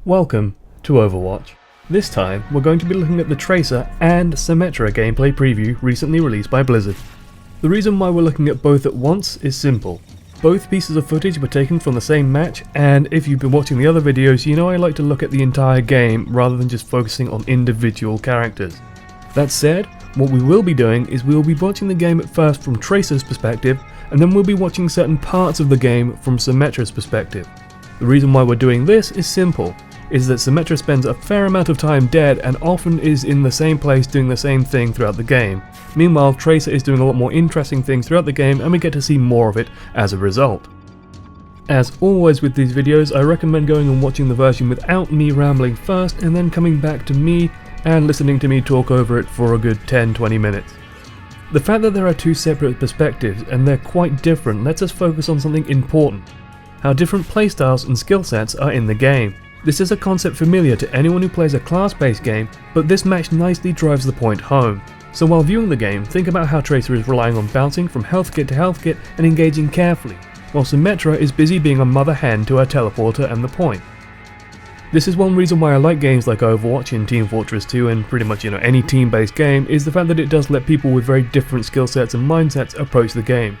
Welcome to Overwatch. This time we're going to be looking at the Tracer and Symmetra gameplay preview recently released by Blizzard. The reason why we're looking at both at once is simple. Both pieces of footage were taken from the same match, and if you've been watching the other videos, you know I like to look at the entire game rather than just focusing on individual characters. That said, what we will be doing is we will be watching the game at first from Tracer's perspective, and then we'll be watching certain parts of the game from Symmetra's perspective. The reason why we're doing this is simple, is that Symmetra spends a fair amount of time dead and often is in the same place doing the same thing throughout the game. Meanwhile, Tracer is doing a lot more interesting things throughout the game and we get to see more of it as a result. As always with these videos, I recommend going and watching the version without me rambling first and then coming back to me and listening to me talk over it for a good 10-20 minutes. The fact that there are two separate perspectives and they're quite different lets us focus on something important: how different playstyles and skill sets are in the game. This is a concept familiar to anyone who plays a class-based game, but this match nicely drives the point home. So while viewing the game, think about how Tracer is relying on bouncing from health kit to health kit and engaging carefully, while Symmetra is busy being a mother hen to her teleporter and the point. This is one reason why I like games like Overwatch and Team Fortress 2 and pretty much any team-based game, is the fact that it does let people with very different skill sets and mindsets approach the game.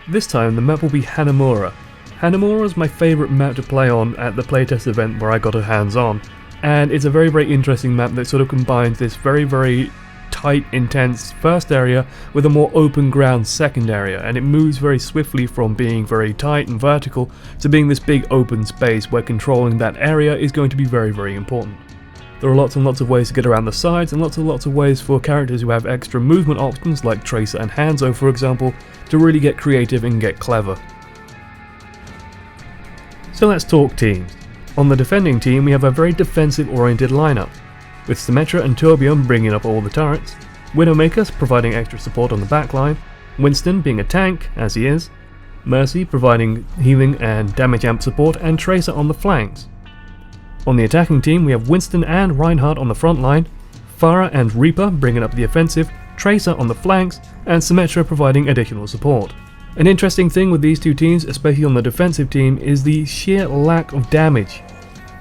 This time the map will be Hanamura. Hanamura is my favourite map to play on at the playtest event where I got a hands-on, and it's a very interesting map that sort of combines this very tight, intense first area with a more open ground second area, and it moves very swiftly from being very tight and vertical to being this big open space where controlling that area is going to be very important. There are lots and lots of ways to get around the sides and lots of ways for characters who have extra movement options like Tracer and Hanzo for example to really get creative and get clever. So let's talk teams. On the defending team we have a very defensive oriented lineup, with Symmetra and Tourbillon bringing up all the turrets, Widowmaker providing extra support on the backline, Winston being a tank, as he is, Mercy providing healing and damage amp support, and Tracer on the flanks. On the attacking team we have Winston and Reinhardt on the front line, Pharah and Reaper bringing up the offensive, Tracer on the flanks, and Symmetra providing additional support. An interesting thing with these two teams, especially on the defensive team, is the sheer lack of damage.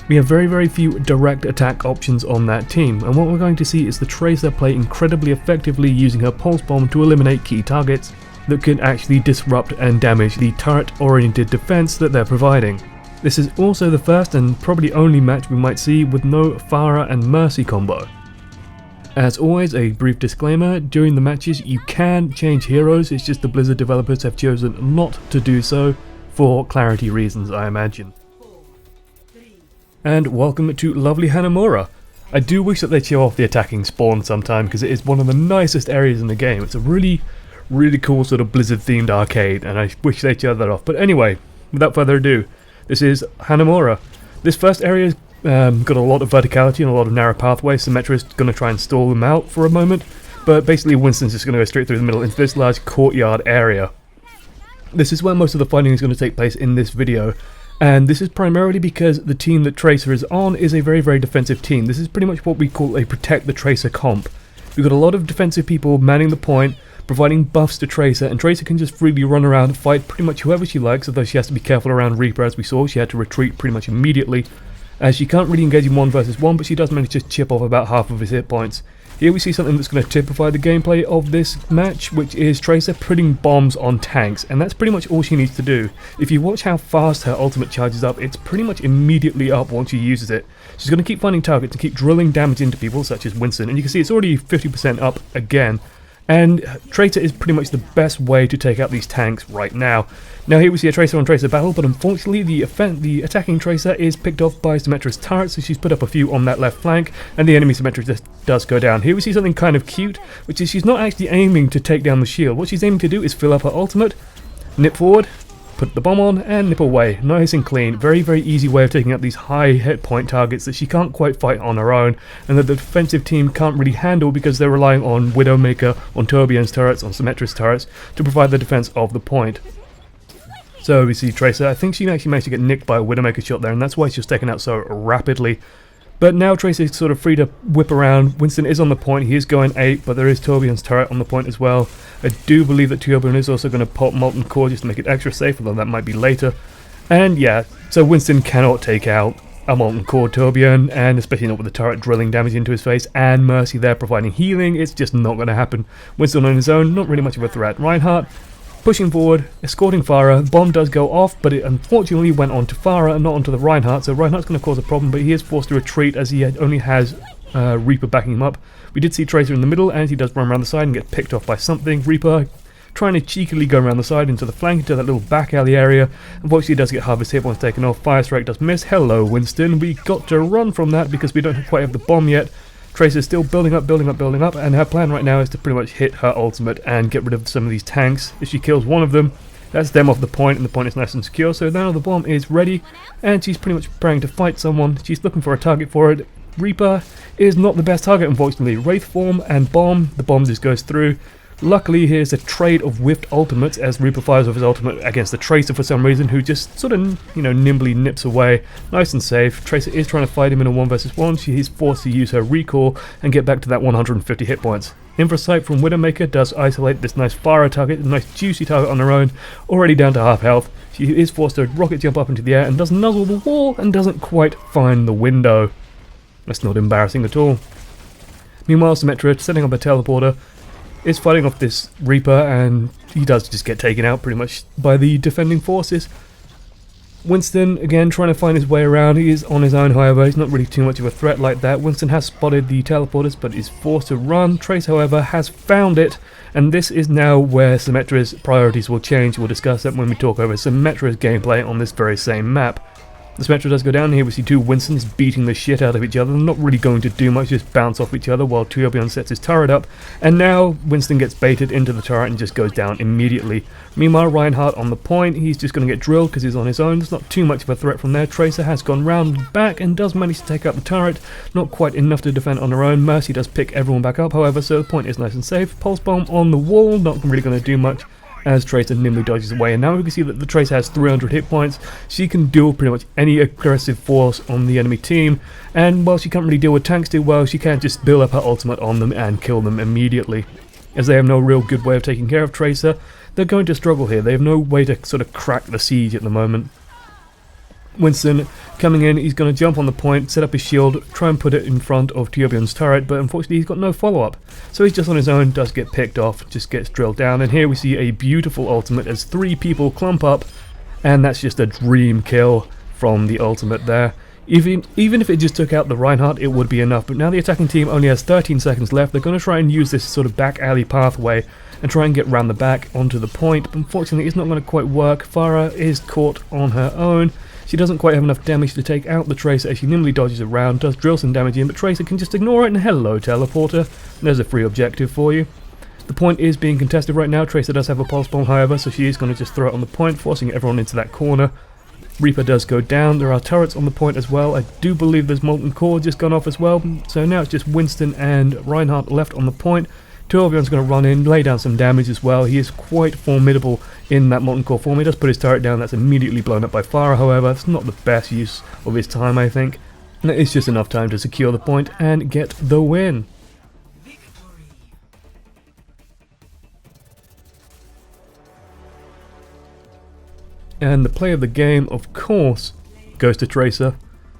We have very few direct attack options on that team, and what we're going to see is the Tracer play incredibly effectively using her pulse bomb to eliminate key targets that can actually disrupt and damage the turret-oriented defense that they're providing. This is also the first and probably only match we might see with no Pharah and Mercy combo. As always, a brief disclaimer, during the matches you can change heroes, it's just the Blizzard developers have chosen not to do so, for clarity reasons I imagine. And welcome to lovely Hanamura. I do wish that they'd show off the attacking spawn sometime because it is one of the nicest areas in the game. It's a really cool sort of Blizzard themed arcade and I wish they'd show that off. But anyway, without further ado, this is Hanamura. This first area is got a lot of verticality and a lot of narrow pathways. Symmetra is going to try and stall them out for a moment, but basically Winston's just going to go straight through the middle into this large courtyard area. This is where most of the fighting is going to take place in this video, and this is primarily because the team that Tracer is on is a very defensive team. This is pretty much what we call a protect the Tracer comp. We've got a lot of defensive people manning the point, providing buffs to Tracer, and Tracer can just freely run around and fight pretty much whoever she likes, although she has to be careful around Reaper. As we saw, she had to retreat pretty much immediately, as she can't really engage in 1 versus 1, but she does manage to chip off about half of his hit points. Here we see something that's going to typify the gameplay of this match, which is Tracer putting bombs on tanks, and that's pretty much all she needs to do. If you watch how fast her ultimate charges up, it's pretty much immediately up once she uses it. She's going to keep finding targets and keep drilling damage into people, such as Winston, and you can see it's already 50% up again. And Tracer is pretty much the best way to take out these tanks right now. Now here we see a Tracer on Tracer battle, but unfortunately the attacking Tracer is picked off by Symmetra's turret, so she's put up a few on that left flank, and the enemy Symmetra just does go down. Here we see something kind of cute, which is she's not actually aiming to take down the shield. What she's aiming to do is fill up her ultimate, nip forward, put the bomb on, and nip away. Nice and clean. Very easy way of taking out these high hit point targets that she can't quite fight on her own, and that the defensive team can't really handle because they're relying on Widowmaker, on Tourbillon's turrets, on Symmetra's turrets to provide the defense of the point. So we see Tracer, I think she actually managed to get nicked by a Widowmaker shot there, and that's why she's taken out so rapidly. But now Tracer is sort of free to whip around. Winston is on the point, he is going 8, but there is Tourbillon's turret on the point as well. I do believe that Tourbillon is also going to pop Molten Core just to make it extra safe, although that might be later. And yeah, so Winston cannot take out a molten core Torbjorn, and especially not with the turret drilling damage into his face, and Mercy there providing healing. It's just not going to happen. Winston on his own, not really much of a threat. Reinhardt pushing forward, escorting Farah. Bomb does go off, but it unfortunately went onto Farah and not onto the Reinhardt, so Reinhardt's going to cause a problem, but he is forced to retreat as he only has Reaper backing him up. We did see Tracer in the middle, and he does run around the side and get picked off by something. Reaper trying to cheekily go around the side into the flank, into that little back alley area. Unfortunately, he does get half his hit points taken off. Fire Strike does miss. Hello, Winston. We got to run from that because we don't quite have the bomb yet. Tracer's still building up, and her plan right now is to pretty much hit her ultimate and get rid of some of these tanks. If she kills one of them, that's them off the point, and the point is nice and secure. So now the bomb is ready, and she's pretty much preparing to fight someone. She's looking for a target for it. Reaper is not the best target, unfortunately. Wraith form and bomb. The bomb just goes through. Luckily, here's a trade of whiffed ultimates as Reaper fires off his ultimate against the Tracer for some reason, who just sort of, nimbly nips away. Nice and safe. Tracer is trying to fight him in a 1 versus 1. She is forced to use her recall and get back to that 150 hit points. Infrasight from Widowmaker does isolate this nice fire target, a nice juicy target on her own, already down to half health. She is forced to rocket jump up into the air and does nuzzle the wall and doesn't quite find the window. That's not embarrassing at all. Meanwhile, Symmetra, setting up a teleporter, is fighting off this Reaper, and he does just get taken out pretty much by the defending forces. Winston, again, trying to find his way around. He is on his own, however. He's not really too much of a threat like that. Winston has spotted the teleporters, but is forced to run. Trace, however, has found it, and this is now where Symmetra's priorities will change. We'll discuss that when we talk over Symmetra's gameplay on this very same map. The Symmetra does go down. Here we see two Winstons beating the shit out of each other. They're not really going to do much, just bounce off each other while Torbjorn sets his turret up. And now Winston gets baited into the turret and just goes down immediately. Meanwhile, Reinhardt on the point. He's just going to get drilled because he's on his own. There's not too much of a threat from there. Tracer has gone round back and does manage to take out the turret. Not quite enough to defend on her own. Mercy does pick everyone back up, however, so the point is nice and safe. Pulse bomb on the wall. Not really going to do much as Tracer nimbly dodges away, and now we can see that the Tracer has 300 hit points. She can deal pretty much any aggressive force on the enemy team, and while she can't really deal with tanks too well, she can just build up her ultimate on them and kill them immediately. As they have no real good way of taking care of Tracer, they're going to struggle here. They have no way to sort of crack the siege at the moment. Winston coming in, he's going to jump on the point, set up his shield, try and put it in front of Torbjorn's turret, but unfortunately he's got no follow-up. So he's just on his own, does get picked off, just gets drilled down, and here we see a beautiful ultimate as 3 people clump up, and that's just a dream kill from the ultimate there. Even if it just took out the Reinhardt, it would be enough, but now the attacking team only has 13 seconds left. They're going to try and use this sort of back alley pathway and try and get round the back onto the point, but unfortunately it's not going to quite work. Farah is caught on her own. She doesn't quite have enough damage to take out the Tracer as she nimbly dodges around, does drill some damage in, but Tracer can just ignore it, and hello, teleporter. There's a free objective for you. The point is being contested right now. Tracer does have a pulse bomb, however, so she is going to just throw it on the point, forcing everyone into that corner. Reaper does go down. There are turrets on the point as well. I do believe there's molten core just gone off as well, so now it's just Winston and Reinhardt left on the point. Torbjorn's going to run in, lay down some damage as well. He is quite formidable in that molten core form. He does put his turret down. That's immediately blown up by Farah, however. That's not the best use of his time, I think. And it's just enough time to secure the point and get the win. And the play of the game, of course, goes to Tracer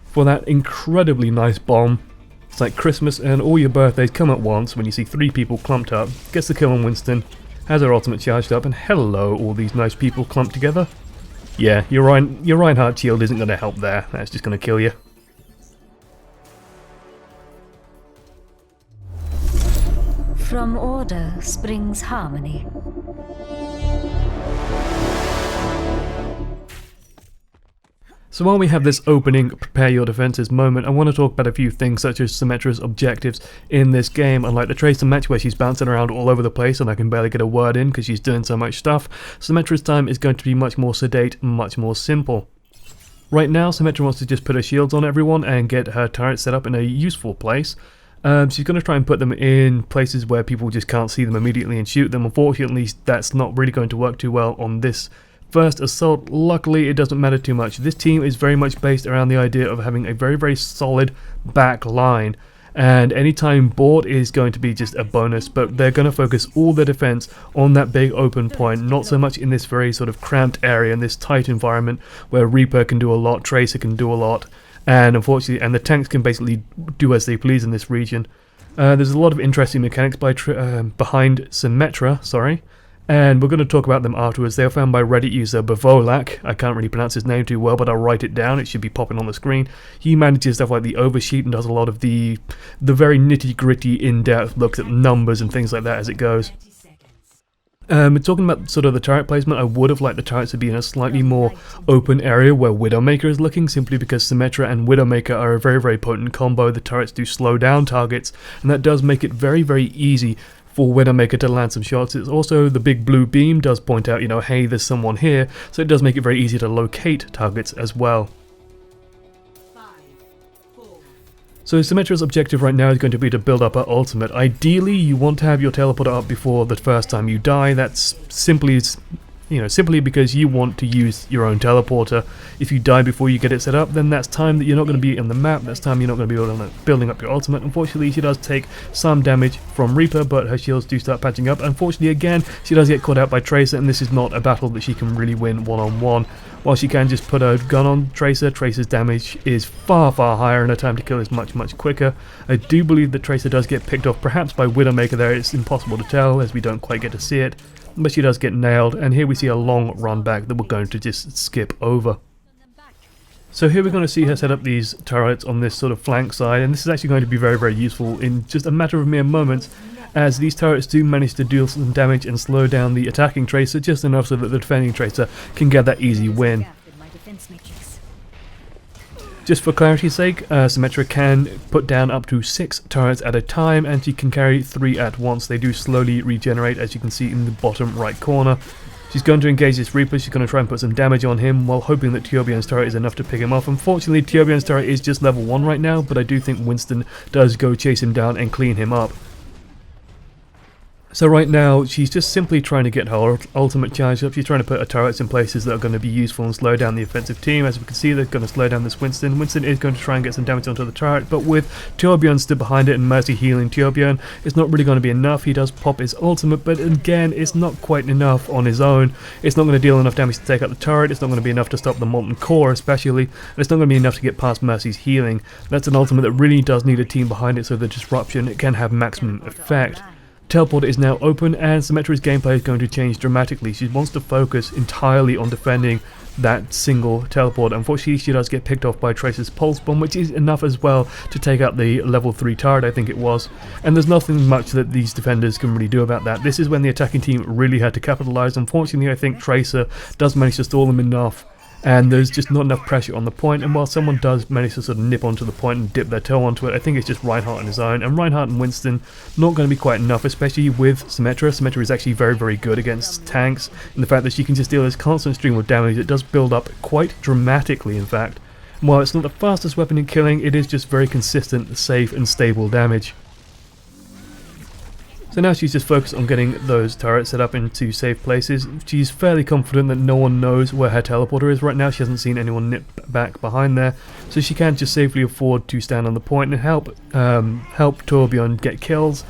for that incredibly nice bomb. It's like Christmas and all your birthdays come at once when you see 3 people clumped up. Gets the kill on Winston, has her ultimate charged up, and hello, all these nice people clumped together. Yeah, your Reinhardt shield isn't going to help there. That's just going to kill you. From order springs harmony. So while we have this opening prepare your defenses moment, I want to talk about a few things such as Symmetra's objectives in this game. Unlike the Tracer match where she's bouncing around all over the place and I can barely get a word in because she's doing so much stuff, Symmetra's time is going to be much more sedate and much more simple. Right now, Symmetra wants to just put her shields on everyone and get her turrets set up in a useful place. She's going to try and put them in places where people just can't see them immediately and shoot them. Unfortunately, that's not really going to work too well on this first assault. Luckily, it doesn't matter too much. This team is very much based around the idea of having a very solid back line, and anytime board is going to be just a bonus, but they're going to focus all their defense on that big open point, not so much in this very sort of cramped area, in this tight environment where Reaper can do a lot, Tracer can do a lot, and unfortunately, and the tanks can basically do as they please in this region. There's a lot of interesting mechanics behind Symmetra, sorry, and we're going to talk about them afterwards. They are found by Reddit user Bavolak. I can't really pronounce his name too well, but I'll write it down. It should be popping on the screen. He manages stuff like the oversheet and does a lot of the very nitty-gritty, in-depth looks at numbers and things like that as it goes. Talking about sort of the turret placement, I would have liked the turrets to be in a slightly more open area where Widowmaker is looking, simply because Symmetra and Widowmaker are a very, very potent combo. The turrets do slow down targets, and that does make it very, very easy for Widowmaker to land some shots. It's also, the big blue beam does point out, you know, hey, there's someone here, so it does make it very easy to locate targets as well. So Symmetra's objective right now is going to be to build up her ultimate. Ideally, you want to have your teleporter up before the first time you die. That's simply because you want to use your own teleporter. If you die before you get it set up, then that's time that you're not going to be on the map. That's time you're not going to be building up your ultimate. Unfortunately, she does take some damage from Reaper, but her shields do start patching up. Unfortunately, again, she does get caught out by Tracer, and this is not a battle that she can really win one-on-one. While she can just put a gun on Tracer, Tracer's damage is far, far higher, and her time to kill is much, much quicker. I do believe that Tracer does get picked off, perhaps by Widowmaker there. It's impossible to tell, as we don't quite get to see it. But she does get nailed, and here we see a long run back that we're going to just skip over. So here we're going to see her set up these turrets on this sort of flank side, and this is actually going to be very, very useful in just a matter of mere moments, as these turrets do manage to deal some damage and slow down the attacking Tracer just enough so that the defending Tracer can get that easy win. Just for clarity's sake, Symmetra can put down up to 6 turrets at a time, and she can carry 3 at once. They do slowly regenerate, as you can see in the bottom right corner. She's going to engage this Reaper. She's going to try and put some damage on him while hoping that Turbion's turret is enough to pick him off. Unfortunately, Turbion's turret is just level 1 right now, but I do think Winston does go chase him down and clean him up. So right now, she's just simply trying to get her ultimate charged up. She's trying to put her turrets in places that are going to be useful and slow down the offensive team. As we can see, they're going to slow down this Winston. Winston is going to try and get some damage onto the turret, but with Tourbillon stood behind it and Mercy healing Tourbillon, it's not really going to be enough. He does pop his ultimate, but again, it's not quite enough on his own. It's not going to deal enough damage to take out the turret. It's not going to be enough to stop the Molten Core, especially, and it's not going to be enough to get past Mercy's healing. That's an ultimate that really does need a team behind it, so the disruption it can have maximum effect. Teleporter is now open, and Symmetra's gameplay is going to change dramatically. She wants to focus entirely on defending that single teleporter. Unfortunately, she does get picked off by Tracer's Pulse Bomb, which is enough as well to take out the level 3 turret, I think it was. And there's nothing much that these defenders can really do about that. This is when the attacking team really had to capitalize. Unfortunately, I think Tracer does manage to stall them enough, and there's just not enough pressure on the point, and while someone does manage to sort of nip onto the point and dip their toe onto it, I think it's just Reinhardt on his own, and Reinhardt and Winston not going to be quite enough, especially with Symmetra. Symmetra is actually very, very good against tanks, and the fact that she can just deal this constant stream of damage, it does build up quite dramatically in fact. And while it's not the fastest weapon in killing, it is just very consistent, safe and stable damage. So now she's just focused on getting those turrets set up into safe places. She's fairly confident that no one knows where her teleporter is right now. She hasn't seen anyone nip back behind there, so she can just safely afford to stand on the point and help Tourbillon get kills,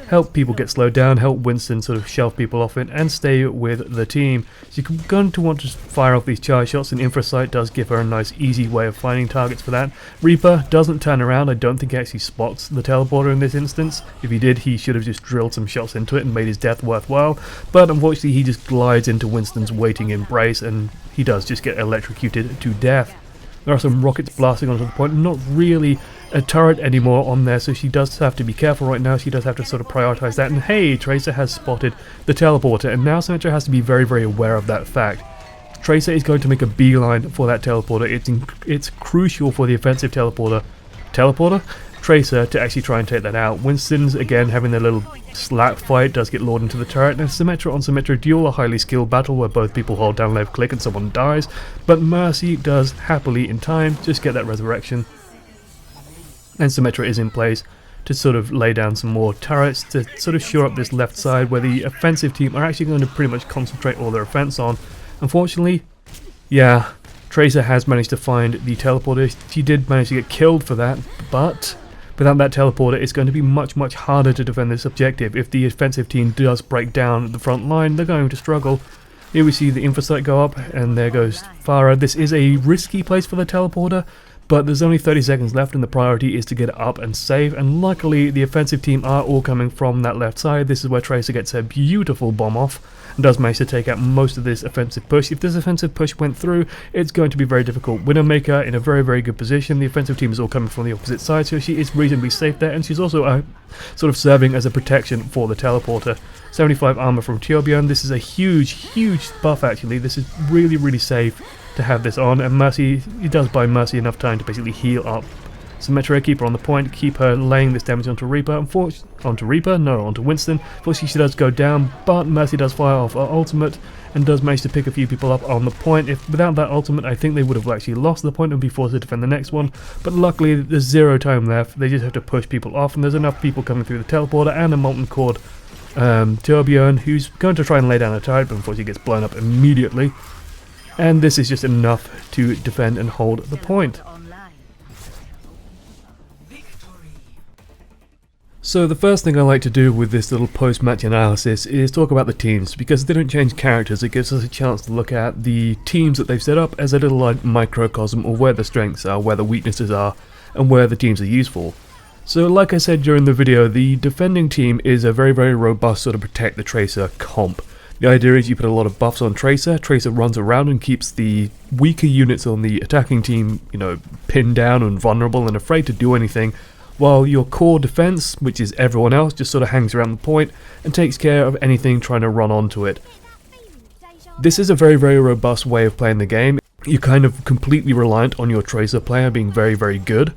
help people get slowed down, help Winston sort of shelf people off it, and stay with the team. She's going to want to fire off these charge shots, and Infrasight does give her a nice easy way of finding targets for that. Reaper doesn't turn around. I don't think he actually spots the teleporter in this instance. If he did, he should have just drilled some shots into it and made his death worthwhile, but unfortunately he just glides into Winston's waiting embrace, and he does just get electrocuted to death. There are some rockets blasting onto the point, not really a turret anymore on there, so she does have to be careful right now. She does have to sort of prioritize that, and hey, Tracer has spotted the teleporter, and now Symmetra has to be very, very aware of that fact. Tracer is going to make a beeline for that teleporter. It's crucial for the offensive teleporter Tracer to actually try and take that out. Winston's again having their little slap fight, does get lured into the turret, and Symmetra on Symmetra duel, a highly skilled battle where both people hold down left click and someone dies, but Mercy does happily in time just get that resurrection, and Symmetra is in place to sort of lay down some more turrets to sort of shore up this left side where the offensive team are actually going to pretty much concentrate all their offense on. Unfortunately, yeah, Tracer has managed to find the teleporter. She did manage to get killed for that, but without that teleporter, it's going to be much, much harder to defend this objective. If the offensive team does break down the front line, they're going to struggle. Here we see the Infrasight go up, and there goes Farah. This is a risky place for the teleporter, but there's only 30 seconds left and the priority is to get up and save, and luckily the offensive team are all coming from that left side. This is where Tracer gets a beautiful bomb off and does manage to take out most of this offensive push. If this offensive push went through, it's going to be very difficult. Widowmaker in a very, very good position. The offensive team is all coming from the opposite side, so she is reasonably safe there, and she's also sort of serving as a protection for the teleporter. 75 armor from Torbjorn. This is a huge buff actually. This is really, really safe to have this on, and Mercy, it does buy Mercy enough time to basically heal up. Symmetra, keep her on the point, keep her laying this damage onto Reaper. Onto Winston. Unfortunately she does go down, but Mercy does fire off her ultimate and does manage to pick a few people up on the point. Without that ultimate, I think they would have actually lost the point and be forced to defend the next one, but luckily there's zero time left. They just have to push people off, and there's enough people coming through the teleporter and a molten cord Torbjorn, who's going to try and lay down a turret, but unfortunately gets blown up immediately. And this is just enough to defend and hold the point. So the first thing I like to do with this little post-match analysis is talk about the teams, because they don't change characters. It gives us a chance to look at the teams that they've set up as a little like microcosm of where the strengths are, where the weaknesses are, and where the teams are useful. So like I said during the video, the defending team is a very, very robust sort of protect the Tracer comp. The idea is you put a lot of buffs on Tracer. Tracer runs around and keeps the weaker units on the attacking team, you know, pinned down and vulnerable and afraid to do anything, while your core defense, which is everyone else, just sort of hangs around the point and takes care of anything trying to run onto it. This is a very, very robust way of playing the game. You're kind of completely reliant on your Tracer player being very, very good.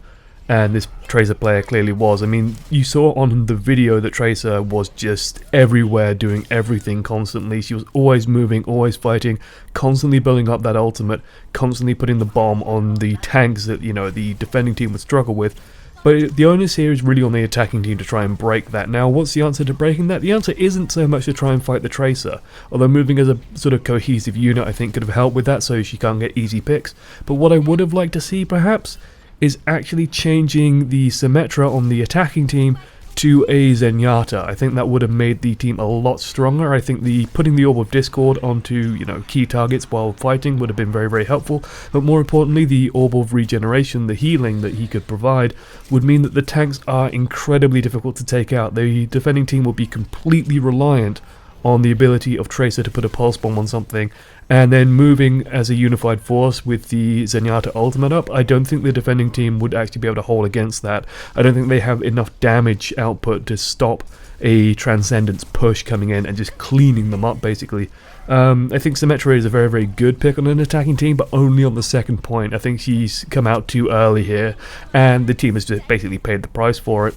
And this Tracer player clearly was. I mean, you saw on the video that Tracer was just everywhere, doing everything constantly. She was always moving, always fighting, constantly building up that ultimate, constantly putting the bomb on the tanks that, you know, the defending team would struggle with. But the onus here is really on the attacking team to try and break that. Now, what's the answer to breaking that? The answer isn't so much to try and fight the Tracer, although moving as a sort of cohesive unit I think could have helped with that so she can't get easy picks. But what I would have liked to see, perhaps, is actually changing the Symmetra on the attacking team to a Zenyatta. I think that would have made the team a lot stronger. I think putting the Orb of Discord onto, you know, key targets while fighting would have been very, very helpful. But more importantly, the Orb of Regeneration, the healing that he could provide, would mean that the tanks are incredibly difficult to take out. The defending team will be completely reliant on the ability of Tracer to put a pulse bomb on something, and then moving as a unified force with the Zenyatta ultimate up. I don't think the defending team would actually be able to hold against that. I don't think they have enough damage output to stop a Transcendence push coming in and just cleaning them up, basically. I think Symmetra is a very, very good pick on an attacking team, but only on the second point. I think she's come out too early here, and the team has just basically paid the price for it.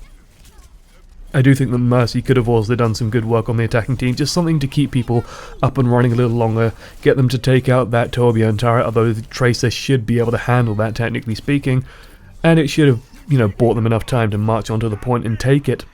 I do think that Mercy could have also done some good work on the attacking team, just something to keep people up and running a little longer, get them to take out that Torbjorn turret, although the Tracer should be able to handle that, technically speaking, and it should have, you know, bought them enough time to march onto the point and take it.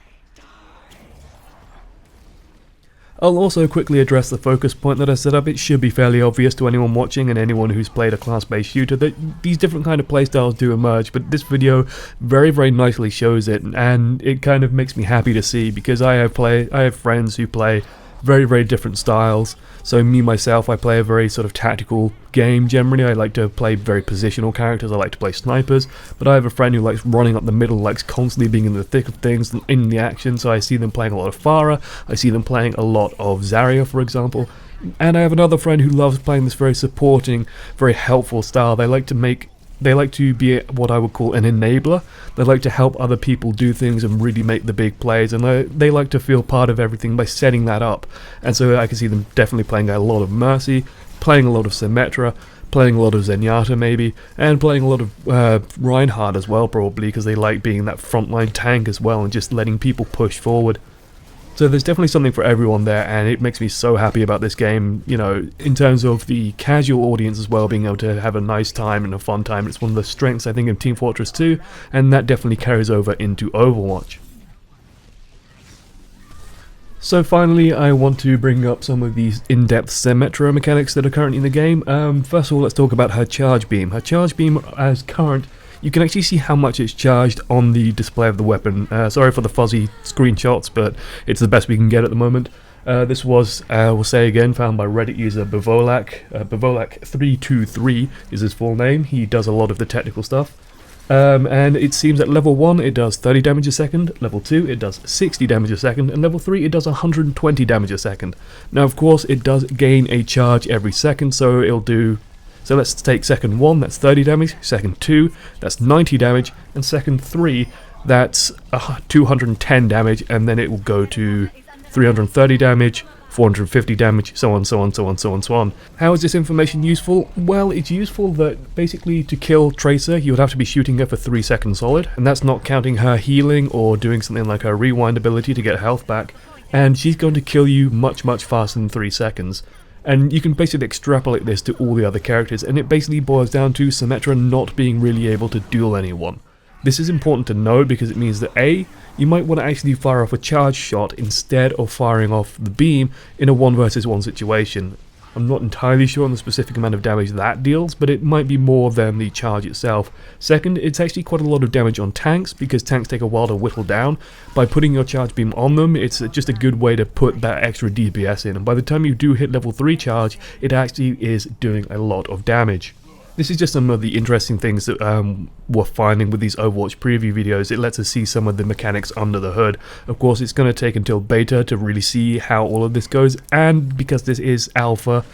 I'll also quickly address the focus point that I set up. It should be fairly obvious to anyone watching and anyone who's played a class-based shooter that these different kind of playstyles do emerge, but this video very, very nicely shows it, and it kind of makes me happy to see, because I have friends who play very, very different styles. So me, myself, I play a very sort of tactical game generally. I like to play very positional characters, I like to play snipers, but I have a friend who likes running up the middle, likes constantly being in the thick of things, in the action, so I see them playing a lot of Pharah, I see them playing a lot of Zarya, for example. And I have another friend who loves playing this very supporting, very helpful style. They like to be what I would call an enabler. They like to help other people do things and really make the big plays, and they like to feel part of everything by setting that up. And so I can see them definitely playing a lot of Mercy, playing a lot of Symmetra, playing a lot of Zenyatta maybe, and playing a lot of Reinhardt as well, probably, because they like being that frontline tank as well and just letting people push forward. So there's definitely something for everyone there, and it makes me so happy about this game, you know, in terms of the casual audience as well, being able to have a nice time and a fun time. It's one of the strengths, I think, of Team Fortress 2, and that definitely carries over into Overwatch. So finally, I want to bring up some of these in-depth Symmetra mechanics that are currently in the game. First of all, let's talk about her charge beam. Her charge beam, as current, you can actually see how much it's charged on the display of the weapon. Sorry for the fuzzy screenshots, but it's the best we can get at the moment. This was, we'll say again, found by Reddit user Bivolak. Bivolak323 is his full name. He does a lot of the technical stuff. And it seems at level 1 it does 30 damage a second, level 2 it does 60 damage a second, and level 3 it does 120 damage a second. Now of course it does gain a charge every second, so it'll do... So let's take second 1, that's 30 damage, second 2, that's 90 damage, and second 3, that's 210 damage, and then it will go to 330 damage, 450 damage, so on, so on, so on, so on, so on. How is this information useful? Well, it's useful that basically to kill Tracer, you would have to be shooting her for 3 seconds solid, and that's not counting her healing or doing something like her rewind ability to get health back, and she's going to kill you much, much faster than 3 seconds. And you can basically extrapolate this to all the other characters, and it basically boils down to Symmetra not being really able to duel anyone. This is important to know because it means that A, you might want to actually fire off a charge shot instead of firing off the beam in a 1 versus 1 situation. I'm not entirely sure on the specific amount of damage that deals, but it might be more than the charge itself. Second, it's actually quite a lot of damage on tanks, because tanks take a while to whittle down. By putting your charge beam on them, it's just a good way to put that extra DPS in, and by the time you do hit level 3 charge, it actually is doing a lot of damage. This is just some of the interesting things that we're finding with these Overwatch preview videos. It lets us see some of the mechanics under the hood. Of course, it's going to take until beta to really see how all of this goes, and because this is alpha,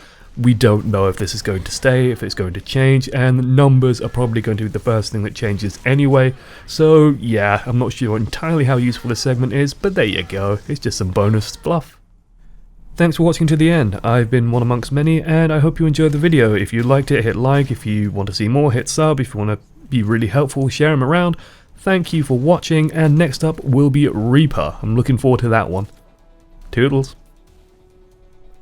we don't know if this is going to stay, if it's going to change, and numbers are probably going to be the first thing that changes anyway. So yeah, I'm not sure entirely how useful this segment is, but there you go, it's just some bonus fluff. Thanks for watching to the end. I've been OneAmongstMany, and I hope you enjoyed the video. If you liked it, hit like. If you want to see more, hit sub. If you want to be really helpful, share them around. Thank you for watching, and next up will be Reaper. I'm looking forward to that one. Toodles.